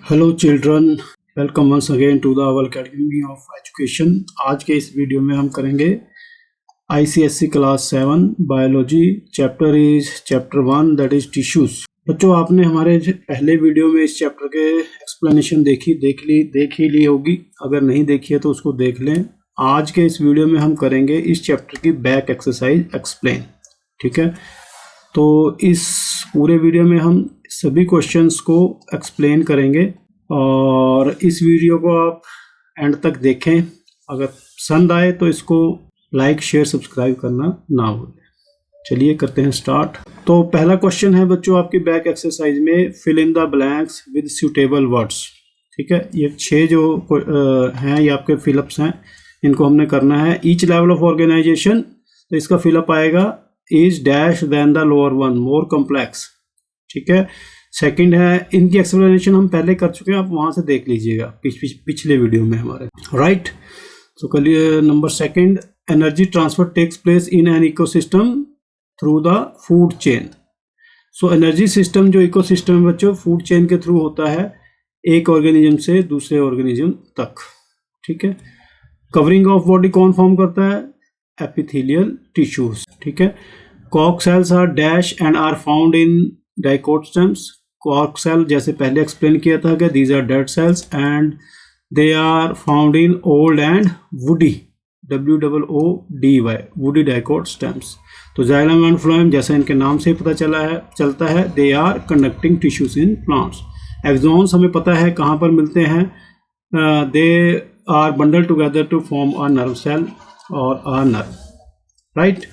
Hello children, welcome once again to the our academy of education. आज के इस video में हम करेंगे ICSE class 7 biology. Chapter is chapter 1 that is tissues. बच्चों, आपने हमारे पहले वीडियो में इस चैप्टर के एक्सप्लेनेशन देख ही ली होगी। अगर नहीं देखी है तो उसको देख लें। आज के इस वीडियो में हम करेंगे इस चैप्टर की बैक एक्सरसाइज एक्सप्लेन। ठीक है, तो इस पूरे वीडियो में हम सभी क्वेश्चंस को एक्सप्लेन करेंगे और इस वीडियो को आप एंड तक देखें। अगर पसंद आए तो इसको लाइक शेयर सब्सक्राइब करना ना भूलें। चलिए करते हैं स्टार्ट। तो पहला क्वेश्चन है बच्चों आपकी बैक एक्सरसाइज में, fill in the blanks with suitable words. ठीक है, ये 6 जो हैं ये आपके फिलअप्स हैं, इनको हमने करना है। ईच लेवल ऑफ ऑर्गेनाइजेशन, तो इसका फिलअप आएगा is dash then the lower one, more complex. ठीक है, सेकंड है, इनकी एक्सप्लेनेशन हम पहले कर चुके हैं, आप वहां से देख लीजिएगा पिछले वीडियो में हमारे। राइट, तो करिए number second, energy transfer takes place in an ecosystem through the food chain. So energy system जो इकोसिस्टम है बच्चों, फूड चेन के थ्रू होता है, एक ऑर्गेनिज्म से दूसरे ऑर्गेनिज्म तक। ठीक है, कवरिंग ऑफ बॉडी कौन फॉर्म करता है? Epithelial tissues. ठीक है, cork cells are dash and are found in dicot stems. Cork cell जैसे पहले एक्सप्लेन किया था कि these are dead cells and they are found in old and woody, WOODY, woody dicot stems. तो xylem and phloem जैसा इनके नाम से पता चलता है, they are conducting tissues in plants. Axons हमें पता है कहाँ पर मिलते हैं, they are bundle together to form a nerve cell और a nerve. Right,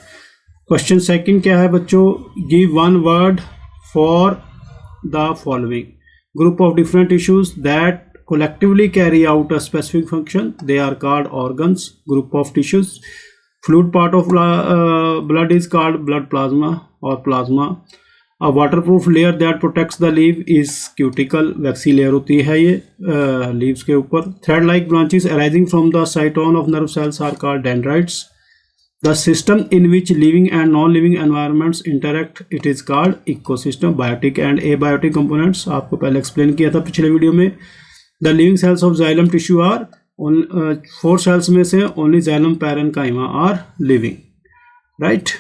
question second क्या है बच्चों, give one word for the following group of different tissues that collectively carry out a specific function. They are called organs. Group of tissues, fluid part of blood is called blood plasma or plasma. A waterproof layer that protects the leaf is cuticle. Waxy layer होती है ये leaves के ऊपर। Thread like branches arising from the cytone of nerve cells are called dendrites. The system in which living and non-living environments interact, it is called ecosystem. Biotic and abiotic components आपको पहले explain किया था पिछले video में। The living cells of xylem tissue are 4 cells में से only xylem parenchyma are living. Right?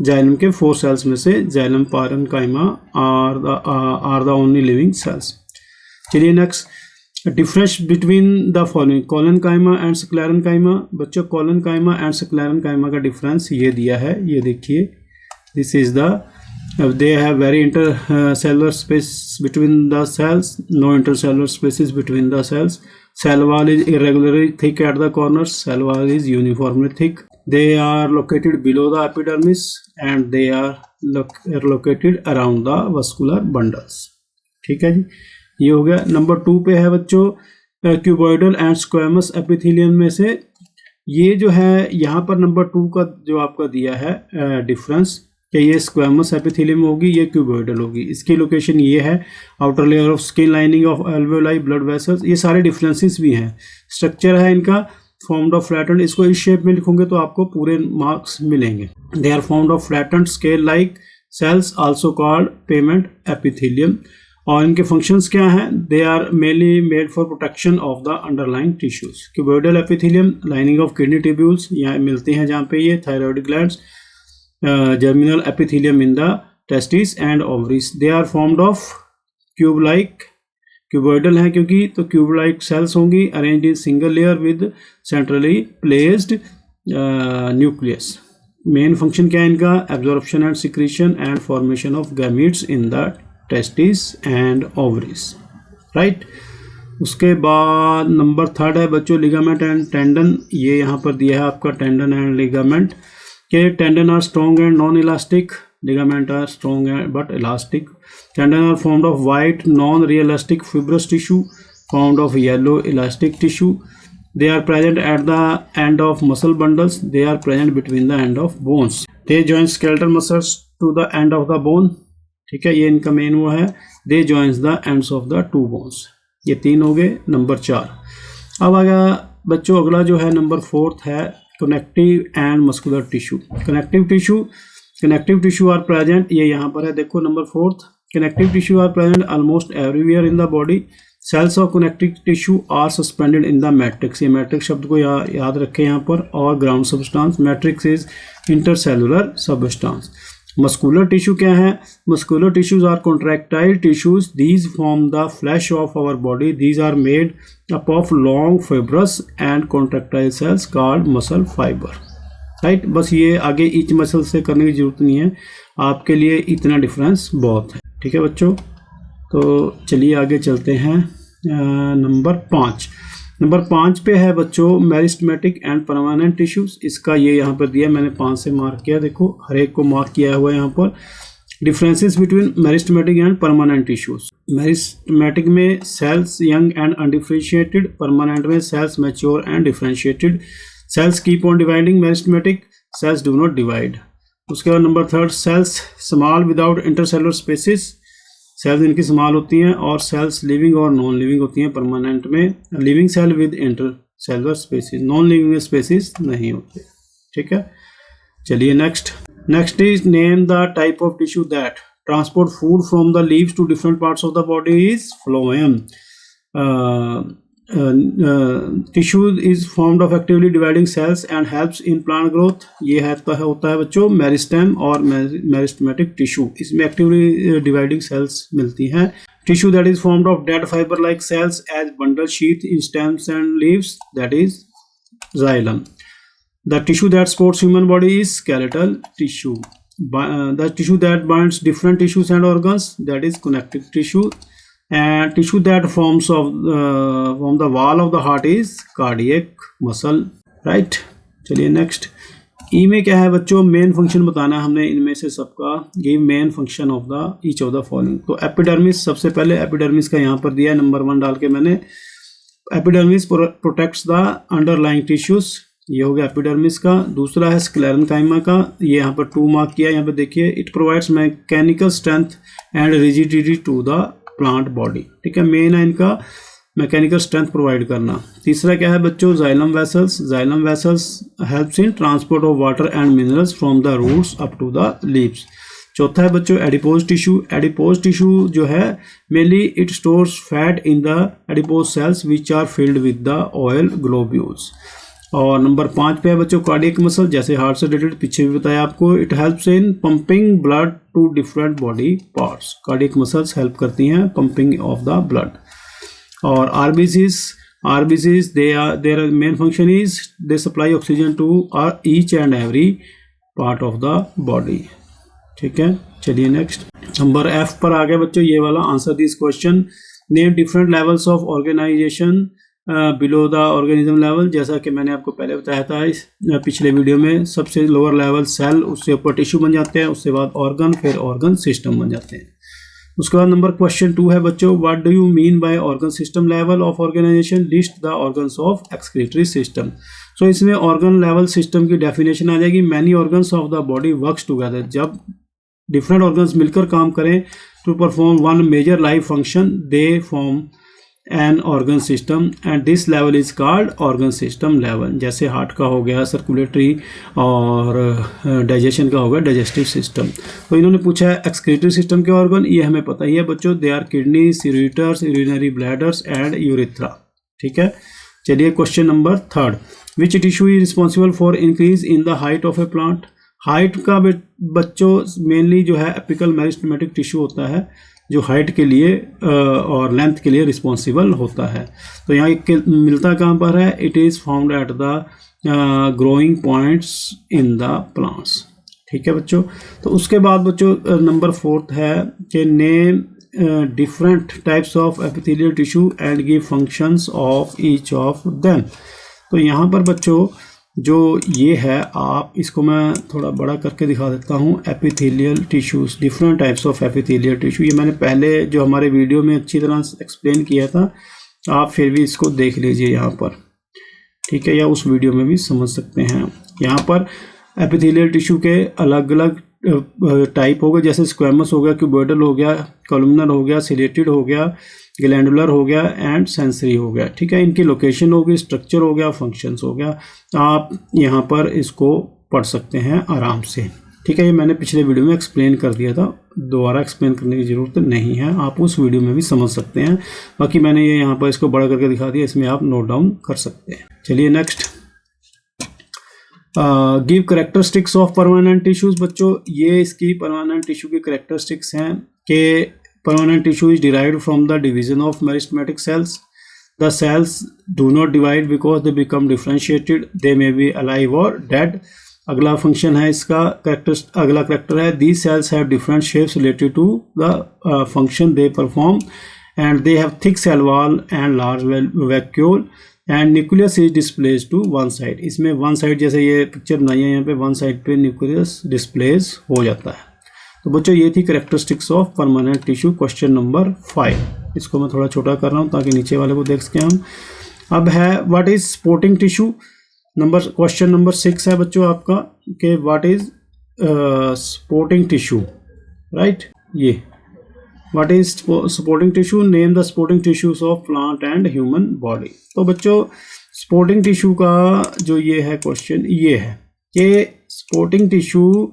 Xylem के 4 cells में से xylem parenchyma are the only living cells. चलिए next, difference between the following, collenchyma and sclerenchyma. बच्चों, collenchyma and sclerenchyma का difference ये दिया है, ये देखिए, this is the, they have very intercellular space between the cells, no intercellular spaces between the cells. Cell wall is irregularly thick at the corners, cell wall is uniformly thick. They are located below the epidermis and they are located around the vascular bundles. ठीक है जी, ये हो गया। Number 2 पे है बच्चों, cuboidal and squamous epithelium में से ये जो है यहाँ पर नंबर 2 का जो आपका दिया है डिफरेंस, कि ये स्क्वेमस एपिथेलियम होगी, ये क्यूबॉइडल होगी। इसकी लोकेशन ये है, outer layer of skin lining of alveoli blood vessels. ये सारे डिफरेंसेस भी हैं। स्ट्रक्चर है इनका फॉर्म्ड ऑफ फ्लैटेंड, इसको इस शेप में लिखोगे तो आपको पूरे मार्क्स मिलेंगे। They are formed of flattened scale like cells also called pavement epithelium. और इनके फंक्शंस क्या हैं? They are mainly made for protection of the underlying tissues. Cuboidal epithelium, lining of kidney tubules यहाँ मिलते हैं, जहाँ पे ये thyroid glands. Germinal epithelium in the testis and ovaries. They are formed of cube like, cuboidal हैं क्योंकि, तो cube like cells होंगी arranged in single layer with centrally placed nucleus. Main function क्या है इनका? Absorption and secretion and formation of gametes in the testis and ovaries. Right, उसके बाद number 3 है बच्चों, लिगामेंट एंड टेंडन। ये यहाँ पर दिया है आपका टेंडन एंड लिगामेंट, के tendon are strong and non elastic, ligament are strong and but elastic. Tendon are formed of white non realistic fibrous tissue formed of yellow elastic tissue. They are present at the end of muscle bundles, they are present between the end of bones. They join skeletal muscles to the end of the bone. ठीक है, ये इनका main वो है, they joins the ends of the 2 bones. ये 3 हो गए। Number 4 अब आ गया बच्चों, अगला जो है नंबर 4 है, connective and muscular tissue. Connective tissue are present, ये यहाँ पर है देखो number 4, connective tissue are present almost everywhere in the body. Cells of connective tissue are suspended in the matrix, ये मैट्रिक्स शब्द को याद रखें यहाँ पर, और ground substance, matrix is intercellular substance. Muscular tissue क्या है? Muscular tissues are contractile tissues, these form the flesh of our body, these are made up of long fibrous and contractile cells called muscle fibre, right. बस ये आगे each muscle से करने की जरूरत नहीं है, आपके लिए इतना डिफरेंस बहुत है, ठीक है बच्चों। तो चलिए आगे चलते हैं। नंबर 5 पे है बच्चों मेरिस्टेमेटिक एंड परमानेंट टिश्यूज। इसका ये यहाँ पर दिया, मैंने 5 से मार्क किया, देखो हर एक को मार्क किया हुआ है यहाँ पर। Differences between meristematic and permanent tissues. Meristematic में cells young and undifferentiated, permanent में cells mature and differentiated. Cells keep on dividing, meristematic cells do not divide. उसके बाद number 3 cells small without intercellular spaces, cells इनकी small होती हैं, और cells living और non living होती हैं परमानेंट में। Living cell with intercellular spaces, non living spaces नहीं होते, ठीक है। चलिए next is name the type of tissue that transport food from the leaves to different parts of the body is phloem. Tissue is formed of actively dividing cells and helps in plant growth. ये होता है बच्चों meristem और meristematic tissue, इसमें actively dividing cells मिलती हैं। Tissue that is formed of dead fibre like cells as bundle sheath in stems and leaves, that is xylem. The tissue that supports human body is skeletal tissue. The tissue that binds different tissues and organs, that is connective tissue. And tissue that forms the wall of the heart is cardiac muscle, right? चलिए next. ई में क्या है बच्चों? Main function बताना है हमने इनमें से सबका। Give main function of the each of the following. तो एपिडर्मिस, सबसे पहले एपिडर्मिस का यहाँ पर दिया है नंबर 1 डाल के मैंने। Epidermis protects the underlying tissues, ये हो गया एपिडर्मिस का। दूसरा है स्क्लेरेन्काइमा का, ये यहाँ पर 2 मार्क किया। यहाँ पे देखिए, it provides mechanical strength and rigidity to the plant body, ठीक है। मेन है इनका मैकेनिकल स्ट्रेंथ प्रोवाइड करना। तीसरा क्या है बच्चों? Xylem vessels. Xylem vessels helps in transport of water and minerals from the roots up to the leaves. चौथा है बच्चों एडिपोज टिश्यू। एडिपोज टिश्यू जो है mainly it stores fat in the adipose cells which are filled with the oil globules. और number 5 पे है बच्चों cardiac muscle, जैसे हार्ट से रिलेटेड पीछे भी बताया आपको। It helps in pumping blood to different body parts. Cardiac muscles help करती हैं पंपिंग ऑफ द ब्लड। और RBCs their main function is they supply oxygen to each and every part of the body, ठीक है। चलिए next number F पर आ गए बच्चों, ये वाला। Answer this question. Name different levels of organisation below the organism level. जैसा कि मैंने आपको पहले बताया था इस पिछले वीडियो में, सबसे लोअर लेवल सेल, उससे ऊपर टिश्यू बन जाते हैं, उसके बाद ऑर्गन, फिर ऑर्गन सिस्टम बन जाते हैं। उसके बाद नंबर क्वेश्चन 2 है बच्चों, what do you mean by organ system level of organisation? List the organs of excretory system. So इसमें ऑर्गन लेवल सिस्टम की डेफिनेशन आ जाएगी। Many organs of the body works together, जब डिफरेंट ऑर्गन्स मिलकर काम करें to perform one major life function, they form an organ system and this level is called organ system level. जैसे heart का हो गया सर्कुलेटरी, और डाइजेशन का हो गया डाइजेस्टिव सिस्टम। तो इन्होंने पूछा है एक्सक्रीटरी सिस्टम के ऑर्गन, ये हमें पता ही है बच्चों, they are kidneys, ureters, urinary bladders and urethra, ठीक है। चलिए question number 3, which tissue is responsible for increase in the height of a plant? Height का बच्चों मेनली जो है एपिकल मेरिस्टेमेटिक टिश्यू होता है, जो हाइट के लिए और लेंथ के लिए रिस्पॉन्सिबल होता है। तो यहाँ मिलता कहाँ पर है? It is found at the growing points in the plants, ठीक है बच्चों। तो उसके बाद बच्चों नंबर 4 है कि name different types of epithelial tissue and give functions of each of them. तो यहाँ पर बच्चों जो ये है, आप इसको मैं थोड़ा बड़ा करके दिखा देता हूँ। Epithelial tissues, different types of epithelial tissue, ये मैंने पहले जो हमारे वीडियो में अच्छी तरह एक्सप्लेन किया था, आप फिर भी इसको देख लीजिए यहाँ पर, ठीक है, या उस वीडियो में भी समझ सकते हैं। यहाँ पर एपिथेलियल टिश्यू के अलग अलग टाइप हो गए, जैसे स्क्वेमस हो गया, क्यूबोइडल हो गया, कॉलमनर हो गया, सिलेटेड हो गया, ग्लैंडुलर हो गया एंड सेंसरी हो गया, ठीक है। इनकी लोकेशन हो गई, स्ट्रक्चर हो गया, फंक्शंस हो गया। आप यहाँ पर इसको पढ़ सकते हैं आराम से, ठीक है, ये मैंने पिछले वीडियो में एक्सप्लेन कर दिया था, दोबारा एक्सप्लेन करने की ज़रूरत नहीं है, आप उस वीडियो में भी समझ सकते हैं। बाकी मैंने ये यहाँ पर इसको बड़ा करके दिखा दिया, इसमें आप नोट डाउन कर सकते हैं। चलिए next, give characteristics of permanent tissues. बच्चों ये इसकी परमानेंट टिश्यू की करेक्टरिस्टिक्स हैं कि permanent tissue is derived from the division of meristematic cells. The cells do not divide because they become differentiated, they may be alive और dead. अगला function है इसका अगला करेक्टर है, these cells have different shapes related to the function they perform and they have thick cell wall and large vacuole and nucleus is displace to one side. इसमें one side, जैसे ये picture बनाई है यहाँ पे, one side पे nucleus displace हो जाता है। तो बच्चों ये थी characteristics of permanent tissue, question number 5। इसको मैं थोड़ा छोटा कर रहा हूँ ताकि नीचे वाले को देख सकें हम। अब है what is supporting tissue. Question number 6 है बच्चों आपका कि what is supporting tissue, right. ये what is supporting tissue, name the supporting tissues of plant and human body. तो बच्चों सपोर्टिंग टिश्यू का जो ये है क्वेश्चन, ये है कि supporting tissue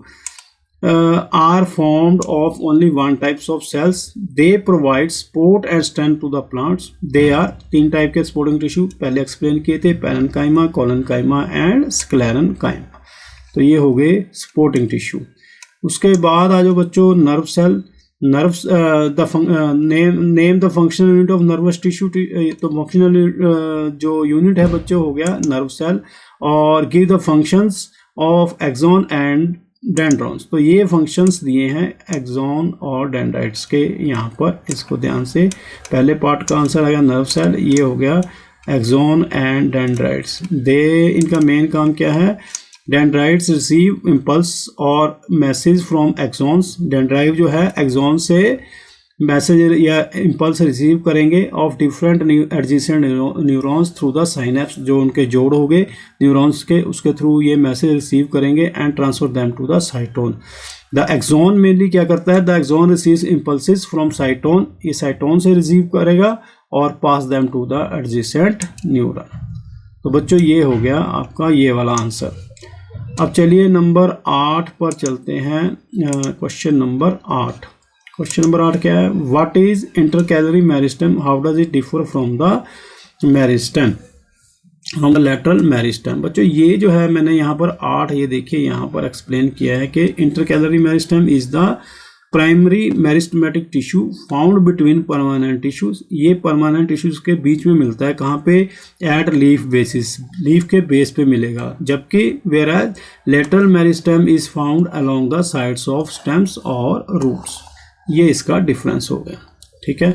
are formed of only one types of cells. They provide support and strength to the plants. They are 3 type के supporting tissue पहले एक्सप्लेन किए थे, पैरेन्काइमा, कोलेनकाइमा एंड स्क्लेरेनकाइमा। तो ये हो गए supporting tissue। उसके बाद आ जाओ बच्चों nerve cell. Nerves name the functional unit of nervous tissue. तो फंक्शनल जो यूनिट है बच्चों हो गया नर्व सेल। और give the functions of axon and dendrons. तो ये फंक्शंस दिए हैं एक्सॉन और डेंड्राइट्स के यहाँ पर, इसको ध्यान से, पहले पार्ट का आंसर आ गया नर्व सेल, ये हो गया एक्सॉन एंड डेंड्राइट्स। इनका मेन काम क्या है, डेंड्राइट्स रिसीव इम्पल्स और मैसेज फ्रॉम एक्सॉन्स। डेंड्राइट जो है एक्सॉन से मैसेज या इम्पल्स रिसीव करेंगे of different adjacent neurons through the synapse, जो उनके जोड़ हो गए न्यूरॉन्स के, उसके थ्रू ये मैसेज रिसीव करेंगे and transfer them to the cyton. The axon mainly क्या करता है, the axon receives impulses from cyton, ये साइटोन से रिसीव करेगा और pass them to the adjacent neuron. तो बच्चों ये हो गया आपका ये वाला आंसर। अब चलिए नंबर 8 पर चलते हैं। Question number 8। क्वेश्चन नंबर 8 क्या है, what is intercalary meristem, how does it differ from the meristem, from the lateral meristem. बच्चों ये जो है मैंने यहाँ पर 8 ये देखिए यहाँ पर एक्सप्लेन किया है कि intercalary meristem is the primary meristematic tissue found between permanent tissues. ये परमानेंट टिश्यूज के बीच में मिलता है, कहाँ पे, एट लीफ बेसिस, लीफ के बेस पे मिलेगा। जबकि where lateral meristem is found along the sides of stems और रूट्स। ये इसका डिफरेंस हो गया, ठीक है।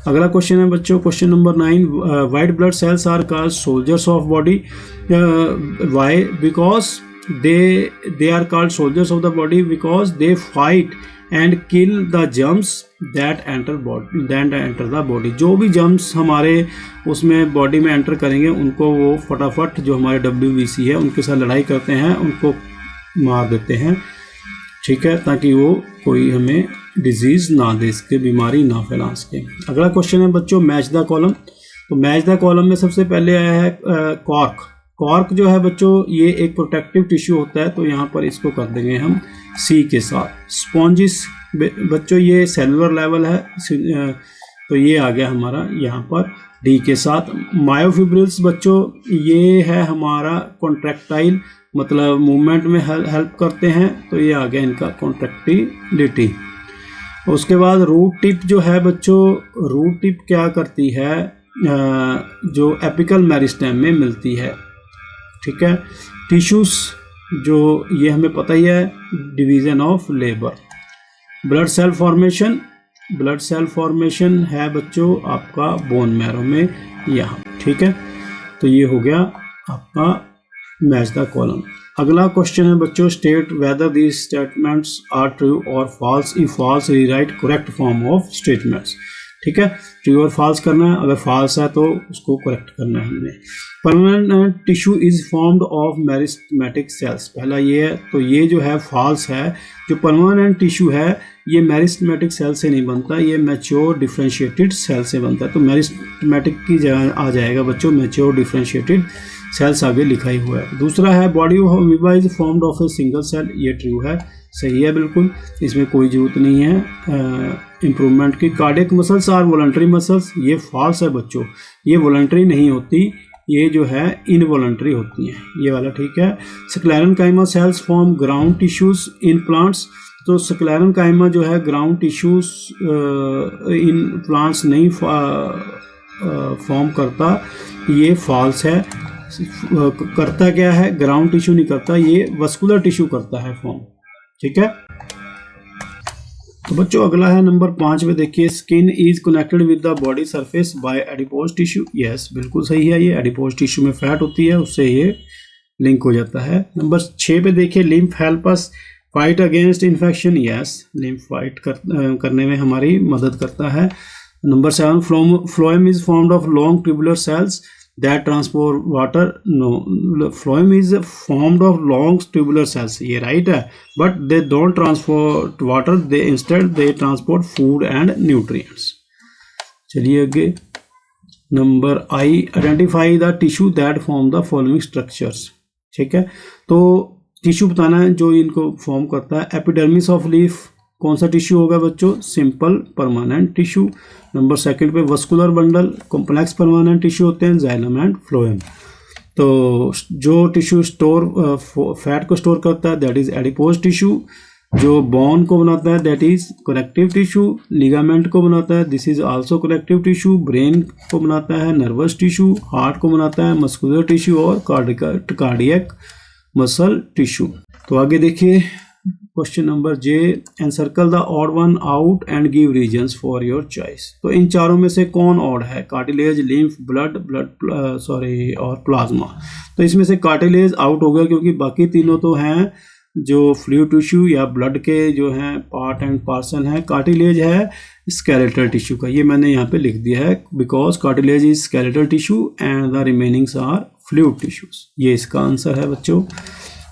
अगला क्वेश्चन है बच्चों, question number 9, white blood cells are called soldiers of body. Why, because they are called soldiers of the body because they fight and kill the germs that enter the body. जो भी germs हमारे उसमें body में enter करेंगे उनको वो फटाफट जो हमारे WBC है उनके साथ लड़ाई करते हैं, उनको मार देते हैं, ठीक है, ताकि वो कोई हमें डिजीज ना दे सके, बीमारी ना फैला सके। अगला क्वेश्चन है बच्चों, मैच द कॉलम। तो मैच द कॉलम में सबसे पहले आया है कॉर्क। कॉर्क जो है बच्चों ये एक प्रोटेक्टिव टिश्यू होता है, तो यहाँ पर इसको कर देंगे हम C के साथ। स्पॉन्जिस बच्चों ये सेलुलर लेवल है, तो ये आ गया हमारा यहाँ पर D के साथ। मायोफिब्रिल्स बच्चों ये है हमारा कॉन्ट्रैक्टाइल, मतलब मूवमेंट में हेल्प करते हैं, तो ये आ गया इनका कॉन्ट्रैक्टिलिटी। उसके बाद रूट टिप जो है बच्चों, रूट टिप क्या करती है, जो एपिकल मेरिस्टेम में मिलती है, ठीक है। टिश्यूज जो ये हमें पता ही है, division of labour. Blood cell formation, blood cell formation है बच्चों आपका बोन मैरो में यहाँ, ठीक है। तो ये हो गया आपका मैच द कॉलम। अगला क्वेश्चन है बच्चों, state whether these statements are true और false, if false rewrite correct form of statements, ठीक है। ट्रू और फॉल्स करना है, अगर फॉल्स है तो उसको करेक्ट करना है हमने। Permanent tissue is formed of meristematic sales, पहला ये है, तो ये जो है फॉल्स है। जो परमानेंट टिश्यू है ये मेरिस्टेमेटिक सेल से नहीं बनता, ये मैच्योर डिफरेंशिएटेड सेल से बनता है। तो मेरिस्टेमेटिक की जगह आ जाएगा बच्चों मैच्योर डिफरेंशिएटेड सेल्स आगे लिखा ही हुआ है। दूसरा है body of amoeba is formed of a single cell, ये ट्रू है, सही है बिल्कुल, इसमें कोई जरूरत नहीं है इम्प्रूवमेंट की। Cardiac muscles are voluntary muscles, ये फॉल्स है बच्चों, ये वॉलंटरी नहीं होती, ये जो है इनवॉलंटरी होती हैं, ये वाला ठीक है। Sclerenchyma cells form ground tissues in plants, तो स्क्लेरेनकाइमा जो है ग्राउंड टिश्यूज इन प्लांट्स नहीं फॉर्म करता, ये फॉल्स है। करता क्या है, ग्राउंड टिश्यू नहीं करता, ये वस्कुलर टिश्यू करता है फॉर्म, ठीक है। तो बच्चों अगला है नंबर 5 में, देखिए skin is connected with the body surface by adipose tissue, yes बिल्कुल सही है, ये एडिपोज टिश्यू में फैट होती है, उससे ये लिंक हो जाता है। नंबर 6 पे देखिए lymph help us fight against infection, yes lymph fight करने में हमारी मदद करता है। Number 7 phloem is formed of long tubular cells that transport water, no, phloem is formed of long tubular cells, ये right है, but they don't transport water, they instead they transport food and nutrients। चलिए आगे number I, identify the tissue that form the following structures, ठीक है। तो tissue बताना है जो इनको फॉर्म करता है। एपिडर्मिस ऑफ लीफ कौन सा टिश्यू होगा बच्चों, सिंपल परमानेंट टिश्यू। नंबर 2 पे vascular bundle, complex permanent tissue होते हैं, जाइलम एंड फ्लोएम। तो जो टिश्यू फैट को स्टोर करता है दैट इज एडिपोज टिश्यू, जो बोन को बनाता है that is connective tissue, ligament को बनाता है this is also connective tissue, brain को बनाता है नर्वस टिश्यू, हार्ट को बनाता है मस्कुलर टिश्यू और कार्डियक मसल टिश्यू। तो आगे देखिए question number J, encircle the odd one out and give reasons for your choice. तो इन चारों में से कौन ऑड है, कार्टिलेज, लिम्फ, ब्लड और प्लाज्मा। तो इसमें से कार्टिलेज आउट हो गया क्योंकि बाकी तीनों तो हैं जो फ्लूइड टिश्यू या ब्लड के जो हैं पार्ट एंड पार्सल हैं। कार्टिलेज है स्केलेटल टिश्यू का, ये मैंने यहाँ पे लिख दिया है because cartilage is skeletal tissue and the remainings are fluid tissues, ये इसका आंसर है बच्चों।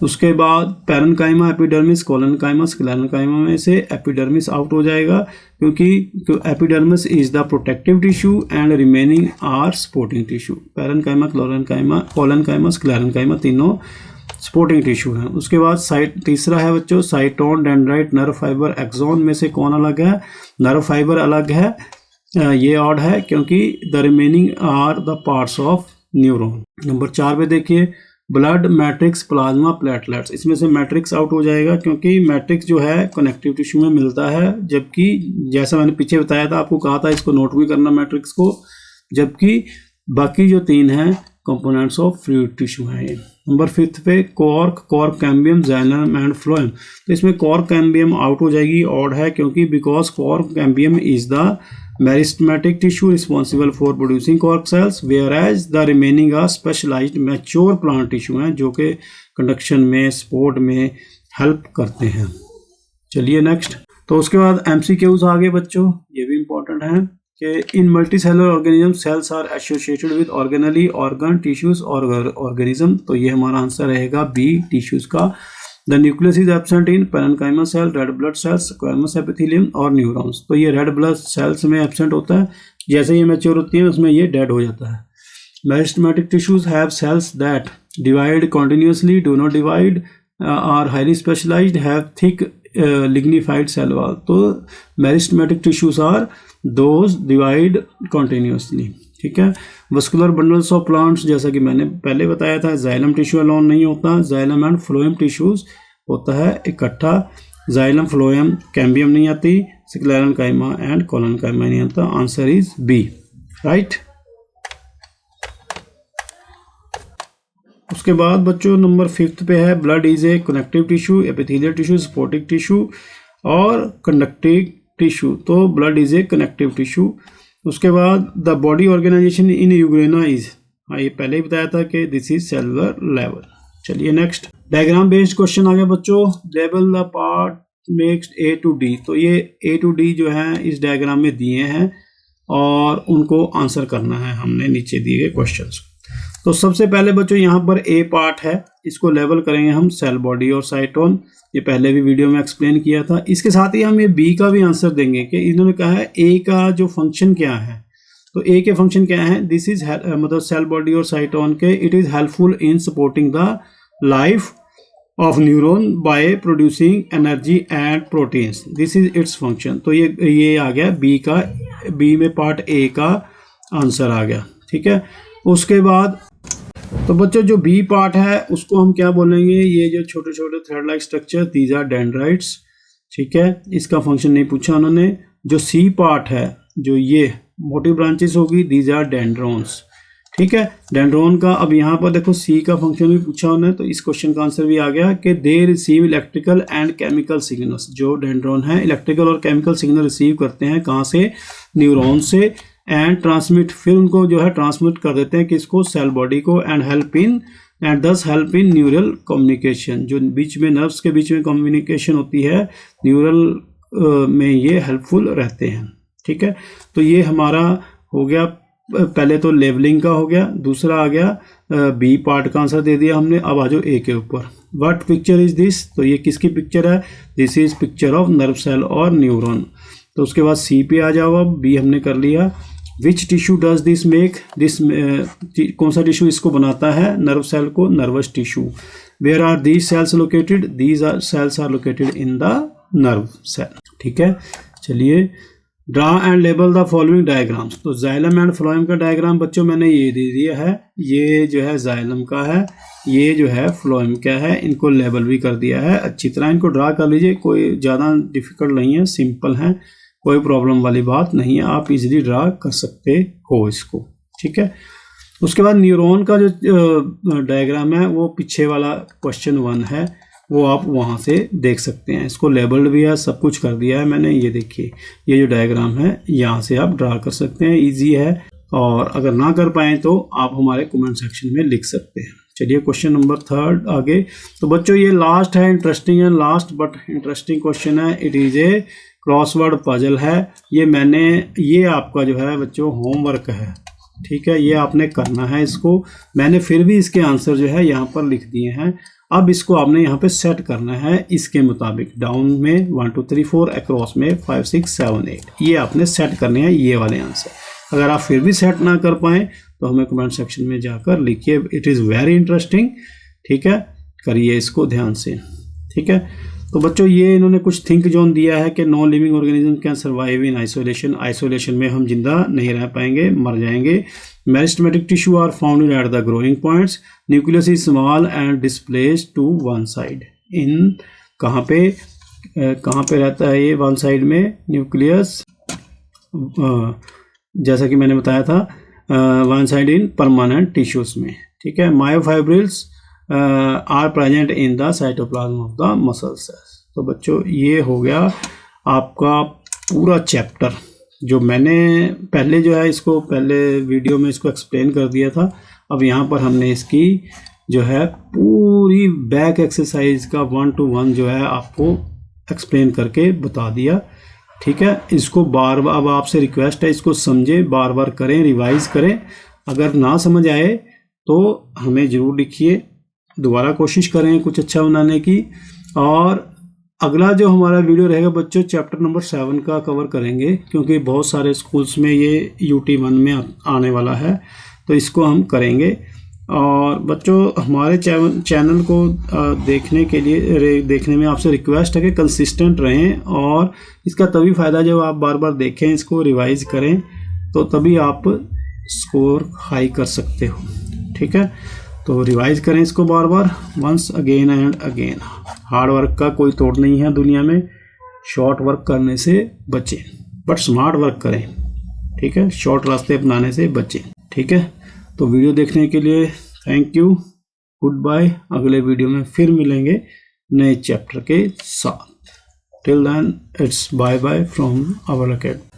उसके बाद पैरेन्काइमा, एपिडर्मिस, कोलेनकाइमा, स्क्लेरेनकाइमा में से एपिडर्मिस आउट हो जाएगा क्योंकि epidermis is the protective tissue and remaining are supporting tissue. Parenchyma, collenchyma, sclerenchyma तीनों सपोर्टिंग टिश्यू हैं। उसके बाद तीसरा है बच्चों cyton, dendrite, nerve fibre, axon में से कौन अलग है, नर्व फाइबर अलग है, ये ऑड है क्योंकि the remaining are the parts of neuron. Number 4 पे देखिए ब्लड, मैट्रिक्स, प्लाज्मा, प्लेटलेट्स, इसमें से मैट्रिक्स आउट हो जाएगा क्योंकि मैट्रिक्स जो है कनेक्टिव टिश्यू में मिलता है, जबकि जैसा मैंने पीछे बताया था, आपको कहा था इसको नोट भी करना मैट्रिक्स को, जबकि बाकी जो 3 हैं कंपोनेंट्स ऑफ फ्लूइड टिश्यू हैं। नंबर 5 पे cork, cambium, xylem and phloem. तो इसमें कॉर्क कैम्बियम आउट हो जाएगी, ऑड है क्योंकि because cork cambium is the meristematic tissue responsible for producing cork cells, whereas the remaining are specialised mature plant tissue हैं जो कि कंडक्शन में, सपोर्ट में हेल्प करते हैं। चलिए नेक्स्ट, तो उसके बाद एमसीक्यूज आ गए बच्चों, ये भी इंपॉर्टेंट है कि in multicellular organism cells are associated with organelle, organ, tissues और ऑर्गेनिज्म। तो ये हमारा आंसर रहेगा बी, टिश्यूज का। The nucleus is absent in parenchyma cell, red blood cells, squamous epithelium और न्यूरॉन्स। तो ये रेड ब्लड सेल्स में एब्सेंट होता है, जैसे ये मैच्योर होती है उसमें ये डेड हो जाता है। Meristematic tissues have cells that divide continuously, do not divide, are highly specialised, have thick lignified cell wall. तो meristematic tissues are those divide continuously, ठीक है। वस्कुलर बंडल्स ऑफ प्लांट्स, जैसा कि मैंने पहले बताया था, जाइलम टिश्यू अलोन नहीं होता, जाइलम एंड फ्लोएम टिश्यूज होता है इकट्ठा, जाइलम, फ्लोएम, कैम्बियम नहीं आती, स्क्लेरेनकाइमा एंड कोलेनकाइमा नहीं आता। Answer is B, right. उसके बाद बच्चों नंबर 5 पे है blood is a connective tissue, epithelial tissue, supporting tissue और कंडक्टिव टिश्यू। तो blood is a connective tissue. उसके बाद the body organisation in Euglena is, हाँ ये पहले ही बताया था कि दिस इज सेलुलर लेवल। चलिए नेक्स्ट, डायग्राम बेस्ड क्वेश्चन आ गया बच्चों। Label the part next A to D। तो ये A to D जो है इस डायग्राम में दिए हैं और उनको आंसर करना है हमने नीचे दिए गए क्वेश्चंस। तो सबसे पहले बच्चों यहाँ पर A पार्ट है, इसको लेबल करेंगे हम सेल बॉडी और साइटोन, ये पहले भी वीडियो में एक्सप्लेन किया था। इसके साथ ही हम ये B का भी आंसर देंगे कि इन्होंने कहा है A का जो फंक्शन क्या है। तो ए के फंक्शन क्या है, दिस इज मतलब सेल बॉडी और साइटोन के, it is helpful in supporting the life of neuron by producing energy and proteins, this is its function. तो ये आ गया बी का, बी में पार्ट ए का आंसर आ गया, ठीक है। उसके बाद तो बच्चों जो बी पार्ट है उसको हम क्या बोलेंगे, ये जो छोटे छोटे thread like structure, these are dendrites, ठीक है, इसका फंक्शन नहीं पूछा उन्होंने। जो सी पार्ट है, जो ये मोटी ब्रांचेस होगी, दीज आर डेंड्रॉन्स, ठीक है। डेंड्रॉन का अब यहाँ पर देखो सी का फंक्शन भी पूछा उन्होंने, तो इस क्वेश्चन का आंसर भी आ गया कि they receive electrical and chemical signals, जो डेंड्रॉन है इलेक्ट्रिकल और केमिकल सिग्नल रिसीव करते हैं, कहाँ से, न्यूरॉन से, एंड ट्रांसमिट, फिर उनको जो है ट्रांसमिट कर देते हैं किसको, सेल बॉडी को, एंड हेल्प इन एंड दस हेल्प इन न्यूरल कम्युनिकेशन, जो बीच में नर्व्स के बीच में कम्युनिकेशन होती है न्यूरल में ये हेल्पफुल रहते हैं, ठीक है। तो ये हमारा हो गया, पहले तो लेवलिंग का हो गया, दूसरा आ गया बी पार्ट का आंसर दे दिया हमने। अब आ जाओ ए के ऊपर, व्हाट पिक्चर इज दिस, तो ये किसकी पिक्चर है, this is picture of nerve cell और न्यूरॉन। तो उसके बाद सी पे आ जाओ, अब बी हमने कर लिया, which tissue does this make, this कौन सा टिश्यू इसको बनाता है, नर्व सेल को, nervous tissue. Where are these cells located, these are cells are located in the nerve cell, ठीक है। चलिए, draw and label the following diagrams, तो जाइलम एंड फ्लोएम का डायग्राम बच्चों मैंने ये दे दिया है, ये जो है जाइलम का है, ये जो है फ्लोएम का है, इनको लेबल भी कर दिया है। अच्छी तरह इनको ड्रा कर लीजिए, कोई ज़्यादा डिफिकल्ट नहीं है, सिंपल है, कोई प्रॉब्लम वाली बात नहीं है, आप इजीली ड्रा कर सकते हो इसको, ठीक है। उसके बाद न्यूरॉन का जो डायग्राम है वो पीछे वाला क्वेश्चन 1 है, वो आप वहाँ से देख सकते हैं, इसको लेबल्ड भी है, सब कुछ कर दिया है मैंने, ये देखिए ये जो डायग्राम है यहाँ से आप ड्रा कर सकते हैं, इजी है। और अगर ना कर पाएँ तो आप हमारे कमेंट सेक्शन में लिख सकते हैं। चलिए क्वेश्चन नंबर 3 आगे। तो बच्चों ये लास्ट है, इंटरेस्टिंग है, लास्ट बट इंटरेस्टिंग क्वेश्चन है, it is a crossword puzzle है। ये आपका जो है बच्चों होमवर्क है, ठीक है, ये आपने करना है इसको, मैंने फिर भी इसके आंसर जो है यहाँ पर लिख दिए हैं। अब इसको आपने यहाँ पे सेट करना है इसके मुताबिक, डाउन में 1 2 3 4, अक्रॉस में 5 6 7 8, ये आपने सेट करने हैं ये वाले आंसर। अगर आप फिर भी सेट ना कर पाए तो हमें कमेंट सेक्शन में जाकर लिखिए, इट इज़ वेरी इंटरेस्टिंग, ठीक है, करिए इसको ध्यान से, ठीक है। तो बच्चों ये इन्होंने कुछ थिंक जोन दिया है कि no living organism can survive in isolation, isolation में हम जिंदा नहीं रह पाएंगे, मर जाएंगे। Meristematic tissue are found at the growing points, nucleus is small and displaced to one side, इन कहाँ पे रहता है ये वन साइड में न्यूक्लियस, जैसा कि मैंने बताया था one side in permanent tissues में, ठीक है। Myofibrils are present in the cytoplasm of the muscle cells. तो बच्चों ये हो गया आपका पूरा चैप्टर, जो मैंने पहले जो है इसको पहले वीडियो में इसको एक्सप्लेन कर दिया था। अब यहाँ पर हमने इसकी जो है पूरी बैक एक्सरसाइज का 1 to 1 जो है आपको एक्सप्लेन करके बता दिया, ठीक है। इसको बार बार, अब आपसे रिक्वेस्ट है इसको समझें, बार बार करें, रिवाइज करें। अगर ना समझ आए तो हमें ज़रूर लिखिए, दोबारा कोशिश करें कुछ अच्छा बनाने की। और अगला जो हमारा वीडियो रहेगा बच्चों, चैप्टर नंबर 7 का कवर करेंगे, क्योंकि बहुत सारे स्कूल्स में ये UT1 में आने वाला है, तो इसको हम करेंगे। और बच्चों हमारे चैनल को देखने में आपसे रिक्वेस्ट है कि कंसिस्टेंट रहें, और इसका तभी फ़ायदा जब आप बार बार देखें, इसको रिवाइज करें, तो तभी आप स्कोर हाई कर सकते हो, ठीक है। तो रिवाइज करें इसको बार बार, once again and again. Hard work का कोई तोड़ नहीं है दुनिया में, शॉर्ट वर्क करने से बचें, बट स्मार्ट वर्क करें, ठीक है, शॉर्ट रास्ते अपनाने से बचें, ठीक है। तो वीडियो देखने के लिए थैंक यू, गुड बाय। अगले वीडियो में फिर मिलेंगे नए चैप्टर के साथ। Till then it's bye bye from our academy.